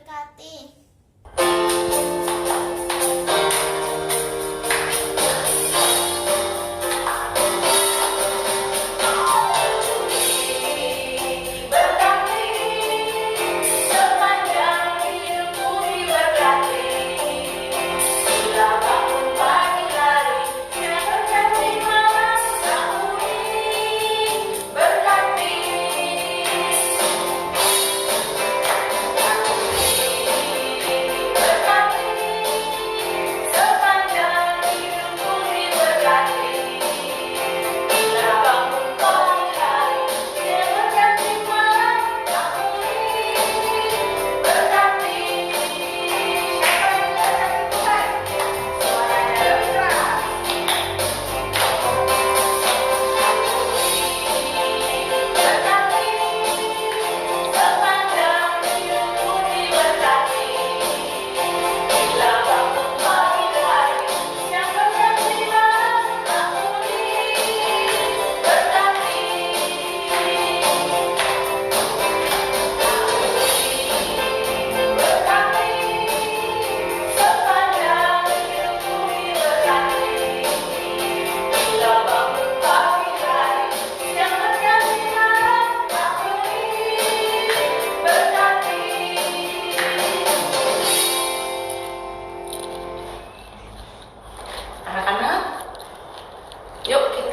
memberkati.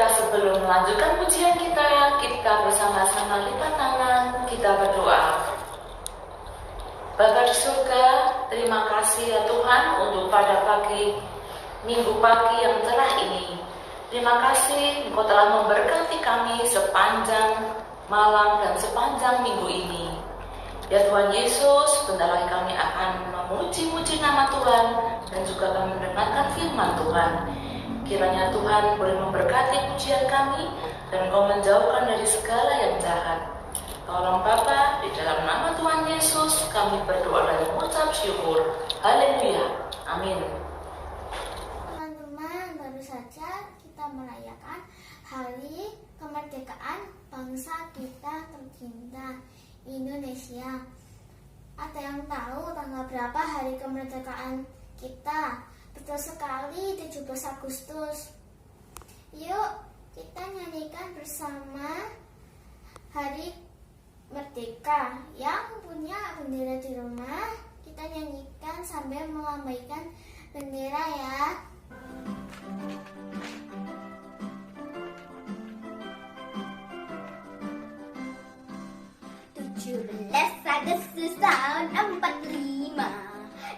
Sebelum melanjutkan pujian kita bersama-sama lipat tangan, kita berdoa. Bapa di surga, terima kasih ya Tuhan untuk pada pagi Minggu pagi yang cerah ini. Terima kasih Engkau telah memberkati kami sepanjang malam dan sepanjang minggu ini. Ya Tuhan Yesus, bentar lagi kami akan memuji-muji nama Tuhan dan juga akan mendengarkan firman Tuhan. Kiranya Tuhan boleh memberkati pujian kami dan Engkau menjauhkan dari segala yang jahat. Tolong Bapa, di dalam nama Tuhan Yesus kami berdoa dan mengucap syukur. Haleluya. Amin. Teman-teman, baru saja kita merayakan Hari Kemerdekaan bangsa kita tercinta, Indonesia. Ada yang tahu tanggal berapa hari kemerdekaan kita? Betul sekali, 17 Agustus. Yuk, kita nyanyikan bersama Hari Merdeka. Yang punya bendera di rumah, kita nyanyikan sambil melambaikan bendera ya. 17 Agustus tahun 45,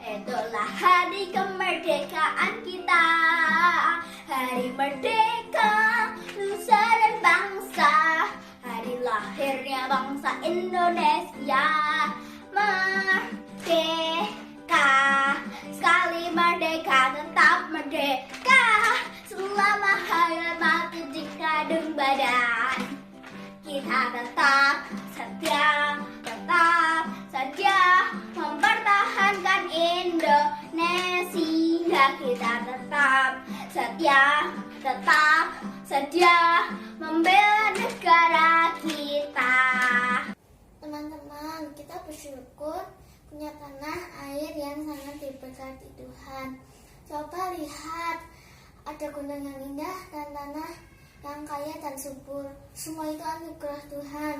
itulah hari kemerdekaan kita. Hari merdeka, nusa dan bangsa, hari lahirnya bangsa Indonesia. Merdeka, sekali merdeka tetap merdeka, selama hayat mati di kadung badan. Kita tetap setia mempertahankan Indonesia. Kita tetap setia membela negara kita. Teman-teman, kita bersyukur punya tanah air yang sangat diberkati Tuhan. Coba lihat, ada gunung yang indah dan tanah yang kaya dan subur. Semua itu anugerah Tuhan.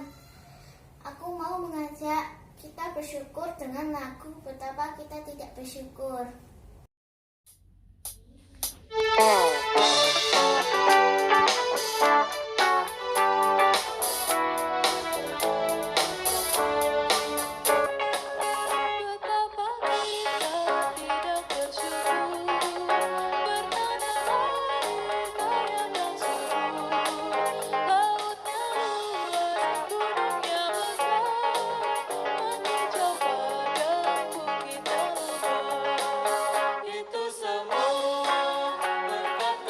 Aku mau mengajak kita bersyukur dengan lagu Betapa Kita Tidak Bersyukur. Itu semua berkat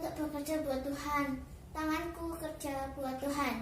untuk bekerja buat Tuhan. Tanganku kerja buat Tuhan.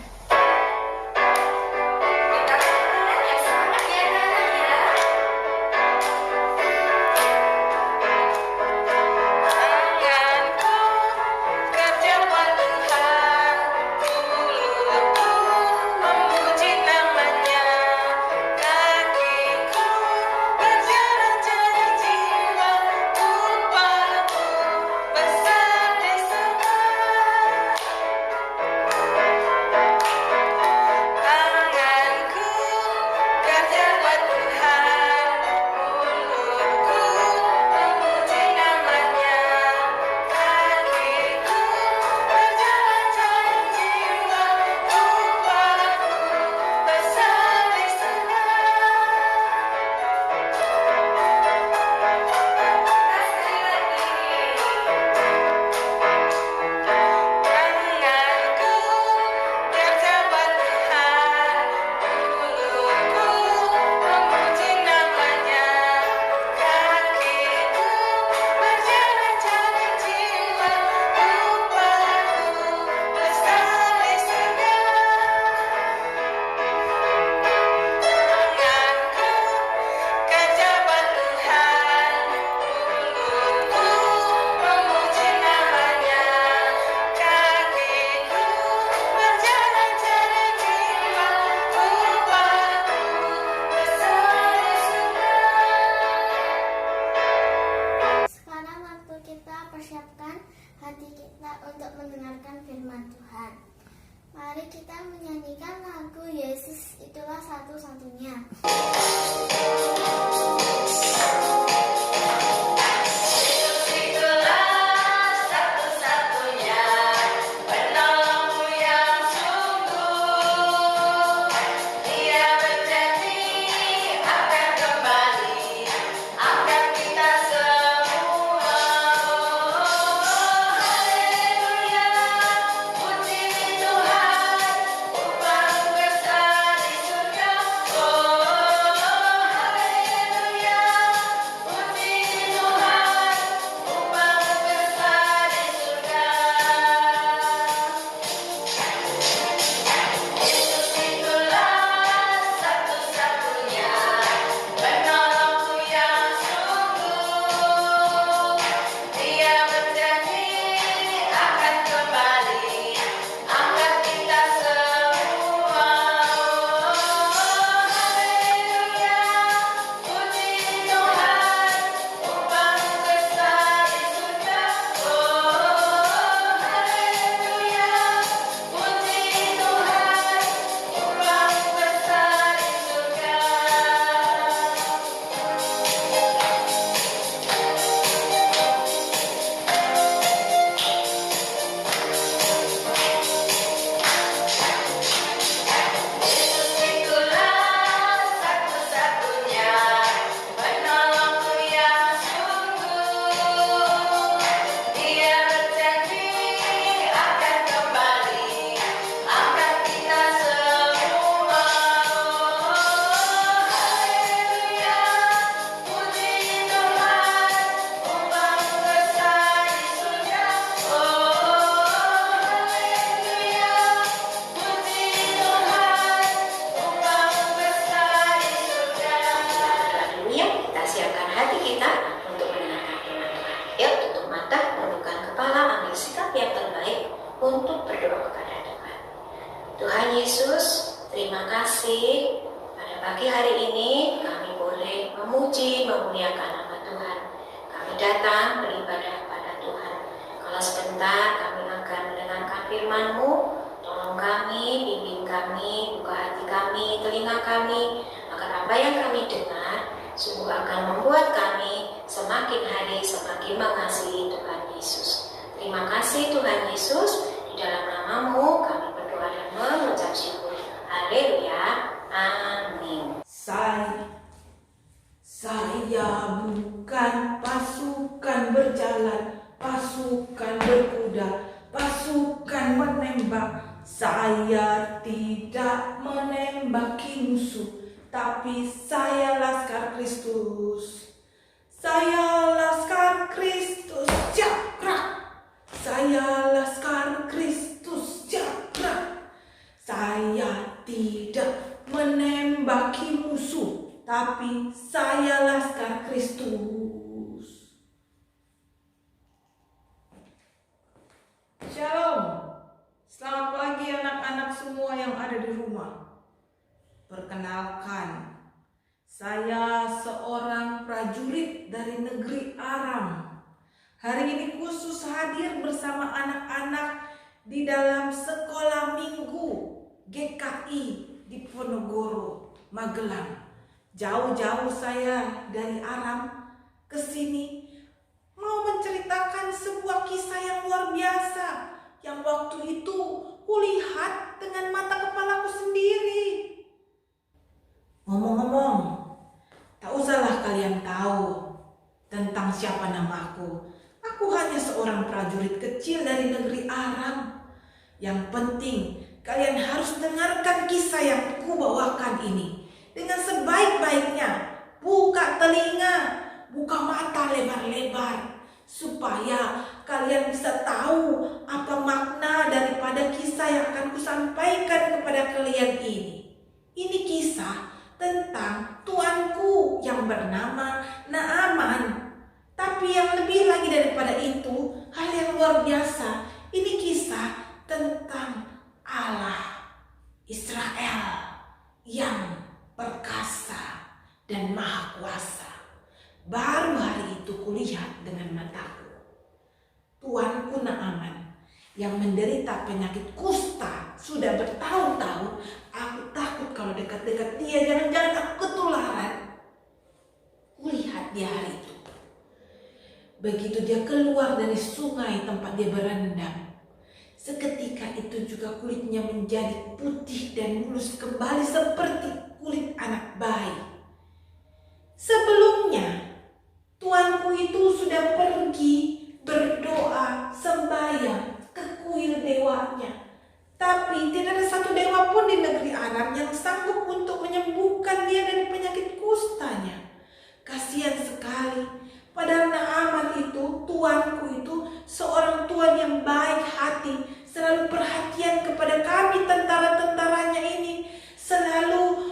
Sekarang waktu kita persiapkan hati kita untuk mendengarkan firman Tuhan. Mari kita menyanyikan lagu Yesus Itulah Satu-Satunya. Untuk berdoa kepada Tuhan. Tuhan Yesus, terima kasih pada pagi hari ini kami boleh memuji, memuliakan nama Tuhan. Kami datang beribadah pada Tuhan. Kalau sebentar kami akan mendengarkan firman-Mu, tolong kami, bimbing kami, buka hati kami, telinga kami, agar apa yang kami dengar sungguh akan membuat kami semakin hari semakin mengasihi Tuhan Yesus. Terima kasih Tuhan Yesus, di dalam nama-Mu kami berdoa dan mengucap syukur. Haleluya, amin. Saya bukan pasukan berjalan, pasukan berkuda, pasukan menembak. Saya tidak menembaki musuh, tapi saya laskar Kristus. Saya laskar Kristus, jakrak. Saya tapi saya Laskar Kristus. Shalom. Selamat pagi anak-anak semua yang ada di rumah. Perkenalkan, saya seorang prajurit dari negeri Aram. Hari ini khusus hadir bersama anak-anak di dalam sekolah minggu GKI di Ponorogo, Magelang. Jauh-jauh saya dari Aram ke sini mau menceritakan sebuah kisah yang luar biasa yang waktu itu kulihat dengan mata kepalaku sendiri. Ngomong-ngomong, tak usahlah kalian tahu tentang siapa namaku. Aku hanya seorang prajurit kecil dari negeri Aram. Yang penting kalian harus dengarkan kisah yang kubawakan ini dengan sebaik-baiknya. Buka telinga, buka mata lebar-lebar, supaya kalian bisa tahu apa makna daripada kisah yang akan kusampaikan kepada kalian ini. Ini kisah tentang tuanku yang bernama Naaman. Tapi yang lebih lagi daripada itu, hal yang luar biasa, ini kisah tentang Allah Israel yang perkasa dan maha kuasa. Baru hari itu kulihat dengan mataku. Tuanku Naaman yang menderita penyakit kusta sudah bertahun-tahun. Aku takut kalau dekat-dekat dia, jangan-jangan aku ketularan. Kulihat dia hari itu. Begitu dia keluar dari sungai tempat dia berendam, seketika itu juga kulitnya menjadi putih dan mulus kembali seperti kulit anak bayi. Sebelumnya, tuanku itu sudah pergi berdoa sembahyang ke kuil dewanya. Tapi tidak ada satu dewa pun di negeri Aram yang sanggup untuk menyembuhkan dia dari penyakit kustanya. Kasihan sekali. Padahal Naaman itu, tuanku itu, seorang tuan yang baik hati, selalu perhatian kepada kami tentara-tentaranya ini, selalu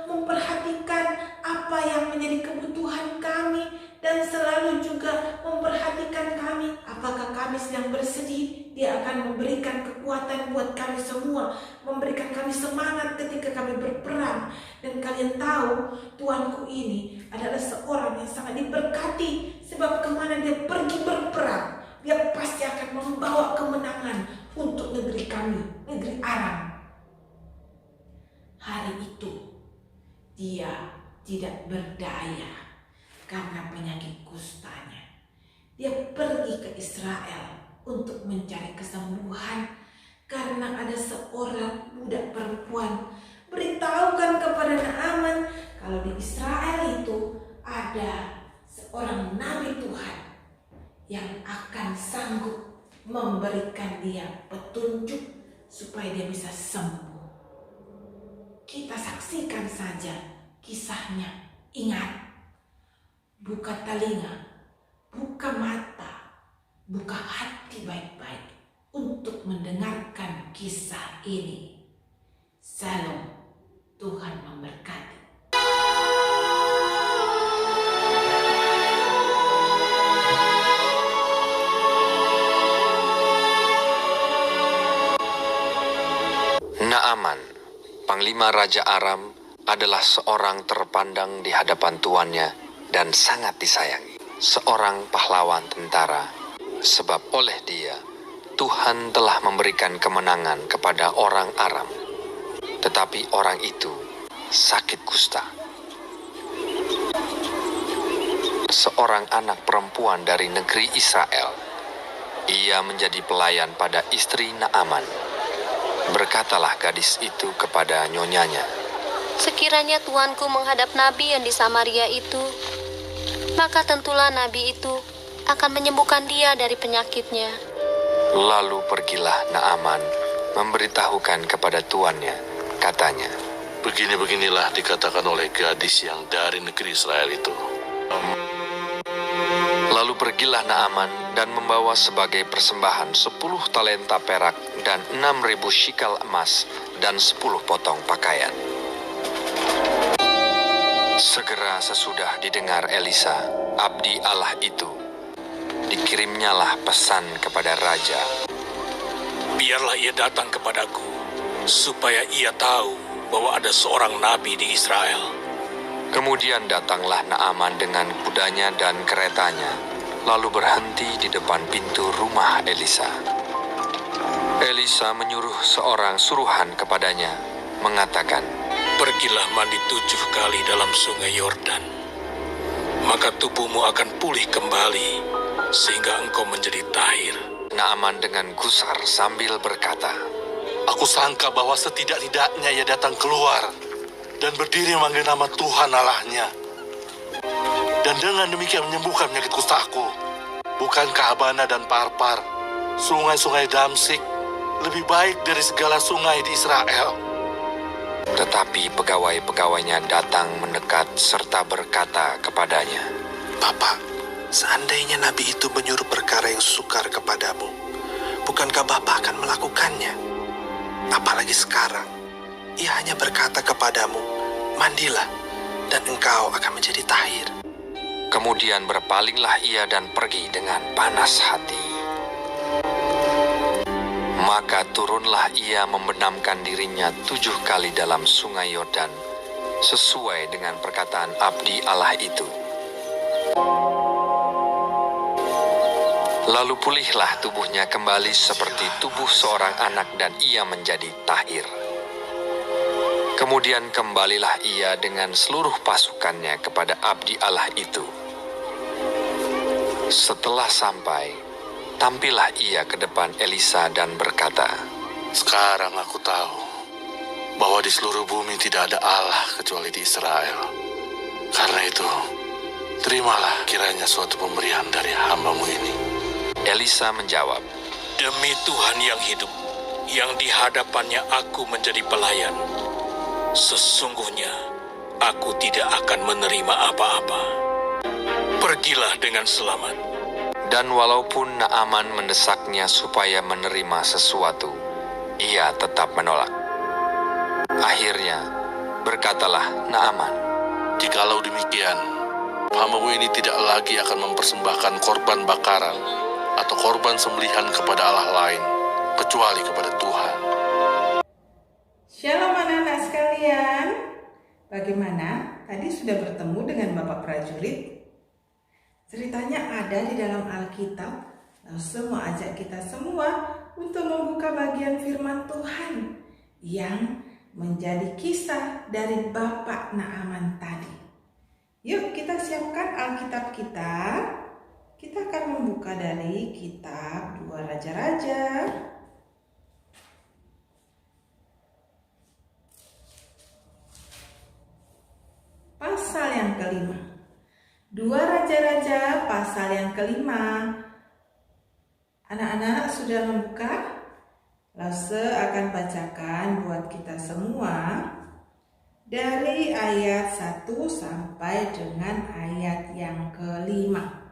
memperhatikan apa yang menjadi kebutuhan kami, dan selalu juga memperhatikan kami. Apakah kami sedang bersedih, dia akan memberikan kekuatan buat kami semua, memberikan kami semangat ketika kami berperang. Dan kalian tahu, tuanku ini adalah seorang yang sangat diberkati, sebab kemana dia pergi berperang, dia pasti akan membawa kemenangan untuk negeri kami, negeri Aram. Hari itu dia tidak berdaya karena penyakit kustanya. Dia pergi ke Israel untuk mencari kesembuhan karena ada seorang budak perempuan beritahukan kepada Naaman kalau di Israel itu ada seorang nabi Tuhan yang akan sanggup memberikan dia petunjuk supaya dia bisa sembuh. Kita saksikan saja kisahnya. Ingat, buka telinga, buka mata, buka hati baik-baik untuk mendengarkan kisah ini. Salam, Tuhan memberkati. Naaman, Panglima Raja Aram, adalah seorang terpandang di hadapan tuannya dan sangat disayangi. Seorang pahlawan tentara, sebab oleh dia, Tuhan telah memberikan kemenangan kepada orang Aram. Tetapi orang itu sakit kusta. Seorang anak perempuan dari negeri Israel. Ia menjadi pelayan pada istri Naaman. Berkatalah gadis itu kepada nyonyanya, "Sekiranya tuanku menghadap nabi yang di Samaria itu, maka tentulah nabi itu akan menyembuhkan dia dari penyakitnya." Lalu pergilah Naaman memberitahukan kepada tuannya. Katanya, Begini-beginilah dikatakan oleh gadis yang dari negeri Israel itu. Lalu pergilah Naaman dan membawa sebagai persembahan 10 talenta perak dan 6.000 shikal emas dan 10 potong pakaian. Segera sesudah didengar Elisa, abdi Allah itu, dikirimnyalah pesan kepada raja. Biarlah ia datang kepadaku, supaya ia tahu bahwa ada seorang nabi di Israel. Kemudian datanglah Naaman dengan kudanya dan keretanya, lalu berhenti di depan pintu rumah Elisa. Elisa menyuruh seorang suruhan kepadanya, mengatakan, Pergilah mandi 7 kali dalam sungai Yordan, maka tubuhmu akan pulih kembali, sehingga engkau menjadi tahir. Naaman dengan gusar sambil berkata, Aku sangka bahwa setidak-tidaknya ia datang keluar dan berdiri memanggil nama Tuhan Allahnya, dan dengan demikian menyembuhkan penyakit kustaku. Bukankah Abana dan Parpar, sungai-sungai Damsik, lebih baik dari segala sungai di Israel? Tetapi pegawai-pegawainya datang mendekat serta berkata kepadanya, Bapak, seandainya nabi itu menyuruh perkara yang sukar kepadamu, bukankah Bapak akan melakukannya? Apalagi sekarang, ia hanya berkata kepadamu, mandilah, dan engkau akan menjadi tahir. Kemudian berpalinglah ia dan pergi dengan panas hati. Maka turunlah ia membenamkan dirinya 7 kali dalam sungai Yordan, sesuai dengan perkataan abdi Allah itu. Lalu pulihlah tubuhnya kembali seperti tubuh seorang anak dan ia menjadi tahir. Kemudian kembalilah ia dengan seluruh pasukannya kepada abdi Allah itu. Setelah sampai, tampillah ia ke depan Elisa dan berkata, Sekarang aku tahu bahwa di seluruh bumi tidak ada Allah kecuali di Israel. Karena itu, terimalah kiranya suatu pemberian dari hamba-Mu ini. Elisa menjawab, Demi Tuhan yang hidup, yang di hadapannya aku menjadi pelayan, sesungguhnya aku tidak akan menerima apa-apa. Pergilah dengan selamat. Dan walaupun Naaman mendesaknya supaya menerima sesuatu, ia tetap menolak. Akhirnya, berkatalah Naaman, Jikalau demikian, hamba-Mu ini tidak lagi akan mempersembahkan korban bakaran atau korban sembelihan kepada Allah lain, kecuali kepada Tuhan. Shalom anak-anak sekalian. Bagaimana? Tadi sudah bertemu dengan Bapak prajurit? Ceritanya ada di dalam Alkitab. Lalu mau ajak kita semua untuk membuka bagian firman Tuhan yang menjadi kisah dari Bapak Naaman tadi. Yuk kita siapkan Alkitab kita. Kita akan membuka dari kitab 2 Raja-Raja. Pasal yang kelima. 2 Raja-Raja pasal yang kelima. Anak-anak sudah membuka? Lase akan bacakan buat kita semua dari ayat 1 sampai dengan ayat yang kelima.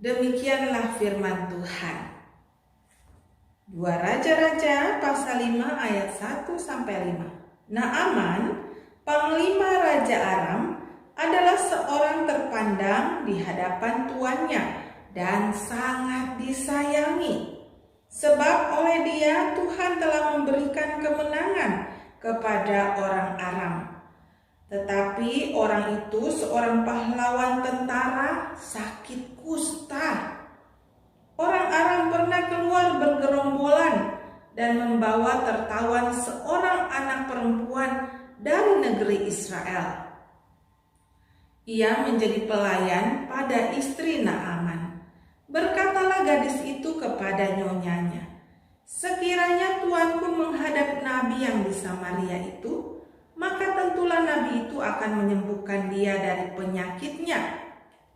Demikianlah firman Tuhan. 2 Raja-Raja pasal 5 ayat 1 sampai 5. Naaman, panglima Raja Aram, adalah seorang terpandang di hadapan tuannya dan sangat disayangi. Sebab oleh dia Tuhan telah memberikan kemenangan kepada orang Aram. Tetapi orang itu seorang pahlawan tentara sakit kusta. Orang Aram pernah keluar bergerombolan dan membawa tertawan seorang anak perempuan dari negeri Israel. Ia menjadi pelayan pada istri Naaman. Berkatalah gadis itu kepada nyonyanya, sekiranya tuanku menghadap nabi yang di Samaria itu, maka tentulah nabi itu akan menyembuhkan dia dari penyakitnya.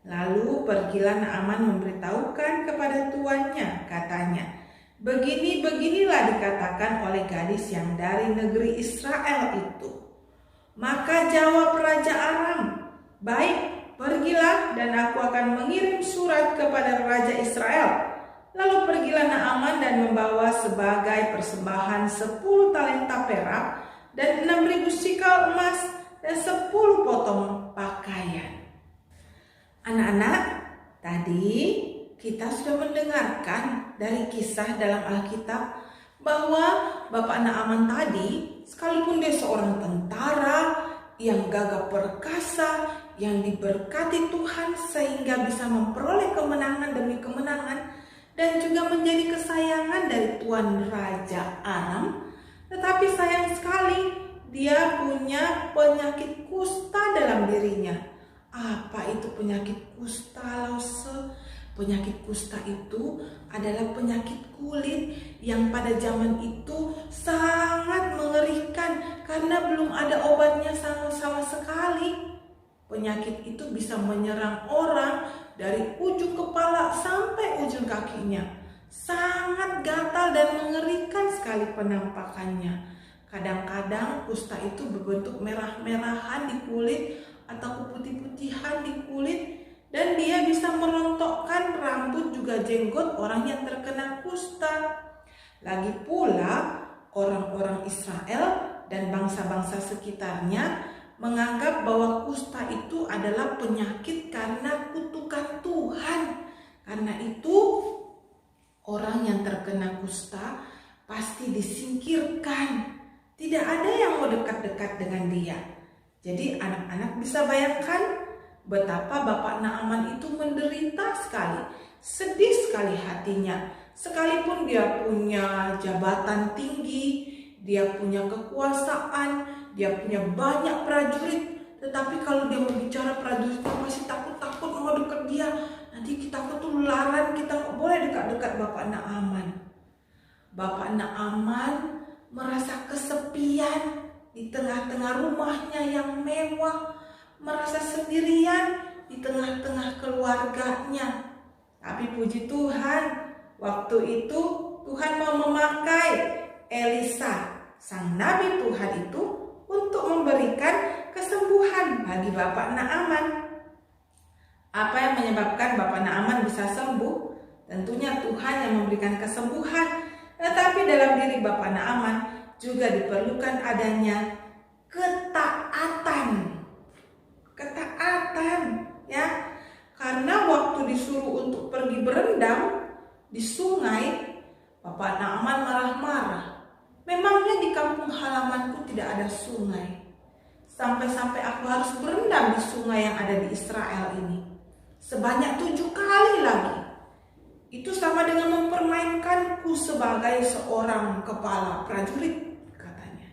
Lalu pergilah Naaman memberitahukan kepada tuannya, katanya, begini-beginilah dikatakan oleh gadis yang dari negeri Israel itu. Maka jawab Raja Aram, baik, pergilah dan aku akan mengirim surat kepada Raja Israel. Lalu pergilah Naaman dan membawa sebagai persembahan 10 talenta perak dan 6.000 sikal emas dan 10 potong pakaian. Anak-anak, tadi kita sudah mendengarkan dari kisah dalam Alkitab bahwa Bapak Naaman tadi, sekalipun dia seorang tentara yang gagah perkasa, yang diberkati Tuhan sehingga bisa memperoleh kemenangan demi kemenangan dan juga menjadi kesayangan dari Tuan Raja Aram, tetapi sayang sekali dia punya penyakit kusta dalam dirinya. Apa itu penyakit kusta, Lause? Penyakit kusta itu adalah penyakit kulit yang pada zaman itu sangat mengerikan karena belum ada obatnya sama sekali. Penyakit itu bisa menyerang orang dari ujung kepala sampai ujung kakinya. Sangat gatal dan mengerikan sekali penampakannya. Kadang-kadang kusta itu berbentuk merah-merahan di kulit atau keputih-putihan di kulit. Dan dia bisa merontokkan rambut juga jenggot orang yang terkena kusta. Lagi pula orang-orang Israel dan bangsa-bangsa sekitarnya menganggap bahwa kusta itu adalah penyakit karena kutukan Tuhan. Karena itu orang yang terkena kusta pasti disingkirkan. Tidak ada yang mau dekat-dekat dengan dia. Jadi anak-anak bisa bayangkan betapa Bapak Naaman itu menderita sekali, sedih sekali hatinya. Sekalipun dia punya jabatan tinggi, dia punya kekuasaan, dia punya banyak prajurit, tetapi kalau dia berbicara prajuritnya masih takut-takut mau dekat dia. Nanti kita ketularan, kita nggak boleh dekat-dekat Bapak Naaman. Bapak Naaman merasa kesepian di tengah-tengah rumahnya yang mewah, merasa sendirian di tengah-tengah keluarganya. Tapi puji Tuhan, waktu itu Tuhan mau memakai Elisa, sang nabi Tuhan itu, untuk memberikan kesembuhan bagi Bapak Naaman. Apa yang menyebabkan Bapak Naaman bisa sembuh? Tentunya Tuhan yang memberikan kesembuhan. Tetapi dalam diri Bapak Naaman juga diperlukan adanya ketaatan, ya, karena waktu disuruh untuk pergi berendam di sungai, Bapak Naaman marah-marah. Memangnya di kampung halamanku tidak ada sungai, sampai-sampai aku harus berendam di sungai yang ada di Israel ini sebanyak 7 kali lagi. Itu sama dengan mempermainkanku sebagai seorang kepala prajurit, katanya.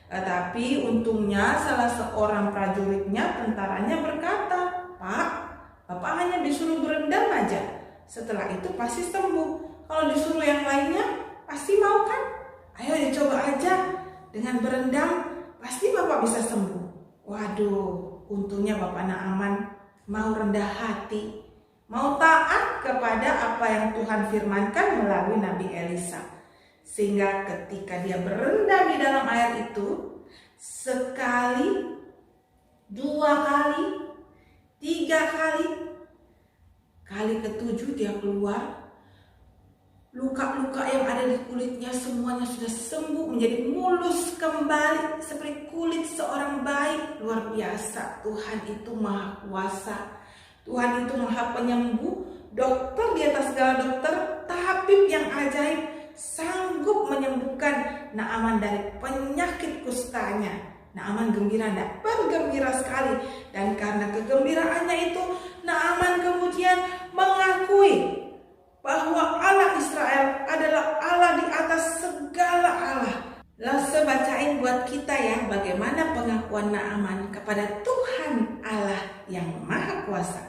Tetapi untungnya salah seorang prajuritnya, tentaranya, berkata, "Pak, Bapak hanya disuruh berendam aja. Setelah itu pasti sembuh. Kalau disuruh yang lainnya, pasti mau kan? Ayo dicoba aja. Dengan berendam, pasti Bapak bisa sembuh." Waduh, untungnya Bapak Naaman mau rendah hati, mau taat kepada apa yang Tuhan firmankan melalui Nabi Elisa. Sehingga ketika dia berendam di dalam air itu, sekali, 2 kali, 3 kali, kali ke-7 dia keluar, luka-luka yang ada di kulitnya semuanya sudah sembuh, menjadi mulus kembali seperti kulit seorang bayi. Luar biasa, Tuhan itu maha kuasa, Tuhan itu maha penyembuh, dokter di atas segala dokter, tabib yang ajaib, sanggup menyembuhkan Naaman dari penyakit kustanya. Naaman gembira, bergembira sekali. Dan karena kegembiraannya itu, Naaman kemudian mengakui bahwa Allah Israel adalah Allah di atas segala Allah. Lalu bacain buat kita ya, bagaimana pengakuan Naaman kepada Tuhan Allah yang Maha Kuasa.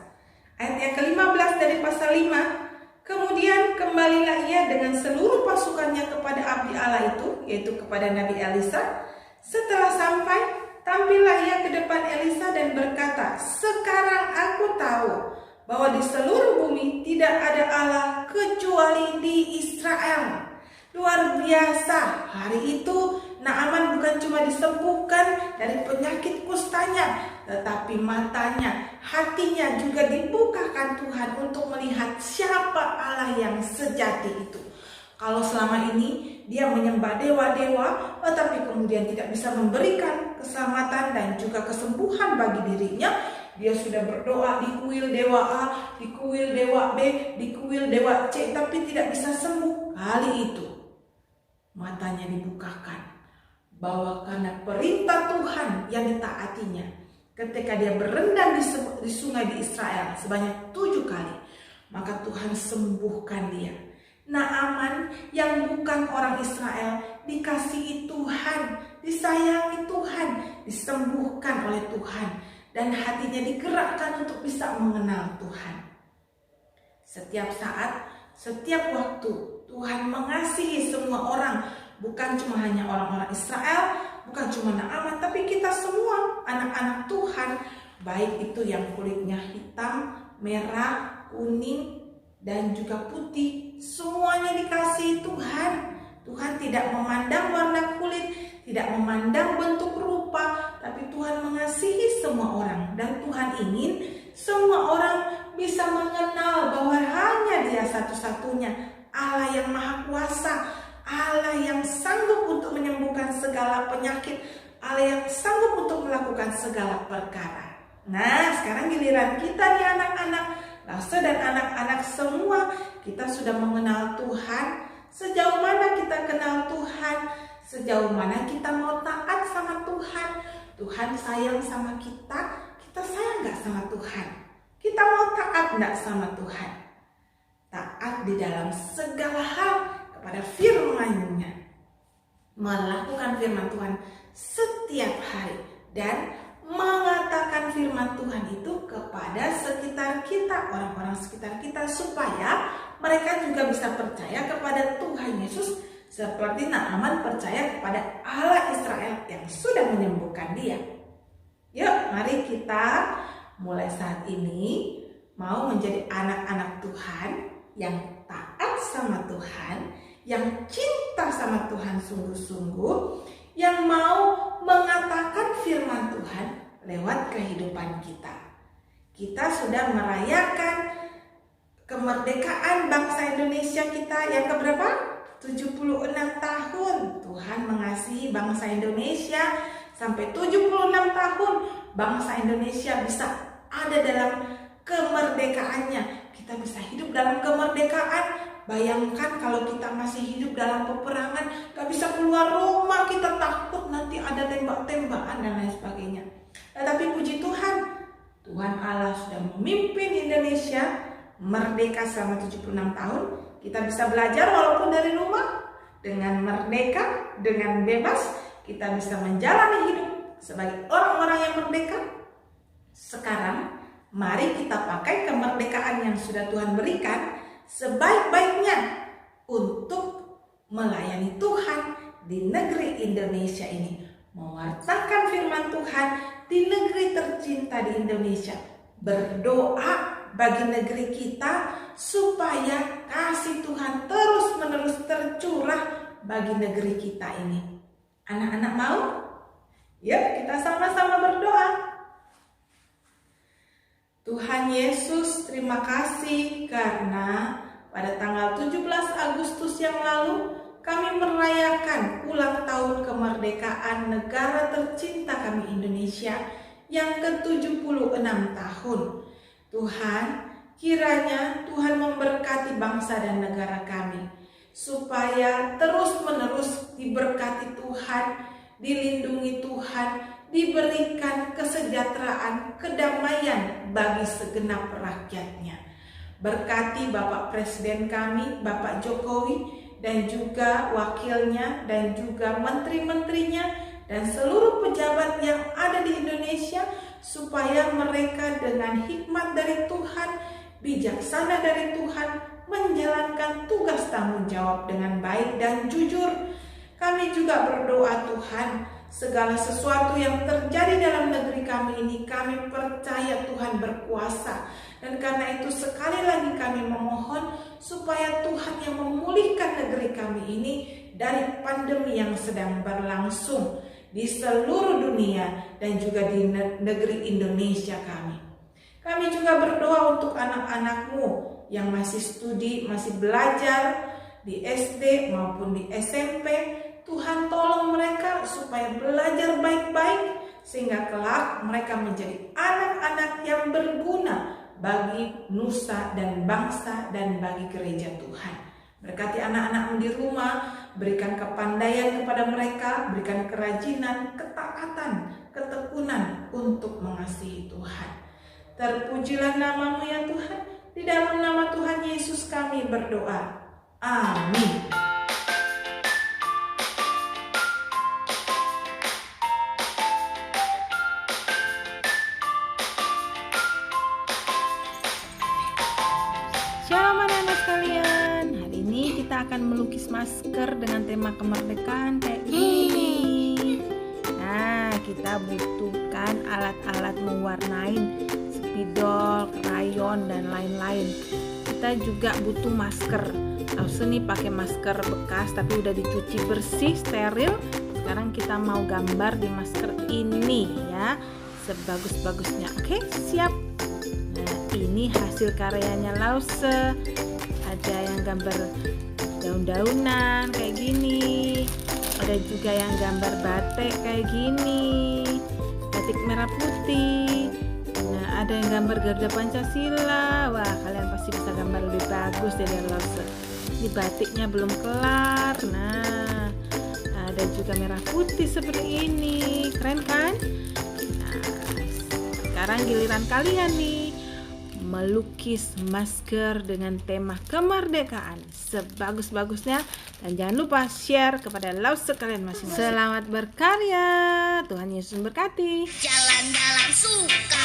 Ayat yang ke-15 dari pasal 5. Kemudian kembalilah ia dengan seluruh pasukannya kepada abdi Allah itu, yaitu kepada Nabi Elisa. Setelah sampai, tampillah ia ke depan Elisa dan berkata, "Sekarang aku tahu bahwa di seluruh bumi tidak ada Allah kecuali di Israel." Luar biasa, hari itu Naaman bukan cuma disembuhkan dari penyakit kustanya, tetapi matanya, hatinya juga dibukakan Tuhan untuk melihat siapa Allah yang sejati itu. Kalau selama ini dia menyembah dewa-dewa, tetapi kemudian tidak bisa memberikan keselamatan dan juga kesembuhan bagi dirinya, dia sudah berdoa di kuil dewa A, di kuil dewa B, di kuil dewa C, tapi tidak bisa sembuh. Kali itu matanya dibukakan bahwa karena perintah Tuhan yang ditaatinya, ketika dia berendam di sungai di Israel sebanyak 7 kali, maka Tuhan sembuhkan dia. Naaman yang bukan orang Israel dikasihi Tuhan, disayangi Tuhan, disembuhkan oleh Tuhan, dan hatinya digerakkan untuk bisa mengenal Tuhan. Setiap saat, setiap waktu, Tuhan mengasihi semua orang, bukan cuma hanya orang-orang Israel, bukan cuma Naaman, tapi kita semua anak-anak Tuhan, baik itu yang kulitnya hitam, merah, kuning, dan juga putih, semuanya dikasihi Tuhan. Tuhan tidak memandang warna kulit, tidak memandang bentuk rupa, tapi Tuhan mengasihi semua orang. Dan Tuhan ingin semua orang bisa mengenal bahwa hanya Dia satu-satunya Allah yang Maha Kuasa, Allah yang sanggup untuk menyembuhkan segala penyakit, Allah yang sanggup untuk melakukan segala perkara. Nah, sekarang giliran kita nih anak-anak, Lase dan anak-anak semua, kita sudah mengenal Tuhan. Sejauh mana kita kenal Tuhan? Sejauh mana kita mau taat sama Tuhan? Tuhan sayang sama kita, kita sayang gak sama Tuhan? Kita mau taat gak sama Tuhan? Taat di dalam segala hal kepada firman-Nya, melakukan firman Tuhan setiap hari, dan mengatakan firman Tuhan itu kepada sekitar kita, orang-orang sekitar kita, supaya mereka juga bisa percaya kepada Tuhan Yesus seperti Naaman percaya kepada Allah Israel yang sudah menyembuhkan dia. Yuk, mari kita mulai saat ini mau menjadi anak-anak Tuhan yang taat sama Tuhan, yang cinta sama Tuhan sungguh-sungguh, yang mau mengatakan firman Tuhan lewat kehidupan kita. Kita sudah merayakan kemerdekaan bangsa Indonesia kita yang keberapa? 76 tahun. Tuhan mengasihi bangsa Indonesia sampai 76 tahun bangsa Indonesia bisa ada dalam kemerdekaannya. Kita bisa hidup dalam kemerdekaan. Bayangkan kalau kita masih hidup dalam peperangan, gak bisa keluar rumah, kita takut nanti ada tembak-tembakan dan lain sebagainya. Tetapi puji Tuhan, Tuhan Allah sudah memimpin Indonesia merdeka selama 76 tahun. Kita bisa belajar walaupun dari rumah, dengan merdeka, dengan bebas, kita bisa menjalani hidup sebagai orang-orang yang merdeka. Sekarang, mari kita pakai kemerdekaan yang sudah Tuhan berikan sebaik-baiknya untuk melayani Tuhan di negeri Indonesia ini, mewartakan firman Tuhan di negeri tercinta di Indonesia, berdoa bagi negeri kita supaya kasih Tuhan terus-menerus tercurah bagi negeri kita ini. Anak-anak mau? Yuk kita sama-sama berdoa. Tuhan Yesus, terima kasih karena pada tanggal 17 Agustus yang lalu kami merayakan ulang tahun kemerdekaan negara tercinta kami Indonesia yang ke-76 tahun. Tuhan, kiranya Tuhan memberkati bangsa dan negara kami supaya terus-menerus diberkati Tuhan, dilindungi Tuhan, diberikan kesejahteraan, kedamaian bagi segenap rakyatnya. Berkati Bapak Presiden kami, Bapak Jokowi, dan juga wakilnya, dan juga menteri-menterinya, dan seluruh pejabat yang ada di Indonesia, supaya mereka dengan hikmat dari Tuhan, bijaksana dari Tuhan, menjalankan tugas tanggung jawab dengan baik dan jujur. Kami juga berdoa Tuhan, segala sesuatu yang terjadi dalam negeri kami ini, kami percaya Tuhan berkuasa. Dan karena itu sekali lagi kami memohon supaya Tuhan yang memulihkan negeri kami ini dari pandemi yang sedang berlangsung. di seluruh dunia dan juga di negeri Indonesia kami. Kami juga berdoa untuk anak-anakmu yang masih studi, masih belajar di SD maupun di SMP. Tuhan tolong mereka supaya belajar baik-baik sehingga kelak mereka menjadi anak-anak yang berguna bagi nusa dan bangsa dan bagi gereja Tuhan. Berkati anak-anakmu di rumah, berikan kepandaian kepada mereka, berikan kerajinan, ketaatan, ketekunan untuk mengasihi Tuhan. Terpujilah namamu ya Tuhan, di dalam nama Tuhan Yesus kami berdoa. Amin. Shalom anak-anak sekalian. Hari ini kita akan melukis masker dengan tema kemerdekaan kayak ini. Nah, kita butuhkan alat-alat mewarnain, spidol, krayon dan lain-lain. Kita juga butuh masker. Lause nih pakai masker bekas tapi udah dicuci bersih, steril. Sekarang kita mau gambar di masker ini ya, sebagus-bagusnya. Oke, siap. Nah, ini hasil karyanya Lause. Ada yang gambar daun-daunan kayak gini. Ada juga yang gambar batik kayak gini. Batik merah putih. Nah, ada yang gambar Garuda Pancasila. Wah, kalian pasti bisa gambar lebih bagus dari Lause. Ini batiknya belum kelar. Nah, ada juga merah putih seperti ini. Keren kan? Nah, sekarang giliran kalian nih melukis masker dengan tema kemerdekaan sebagus-bagusnya, dan jangan lupa share kepada Lause kalian masing-masing. Selamat berkarya, Tuhan Yesus memberkati. Jalan dalam suka,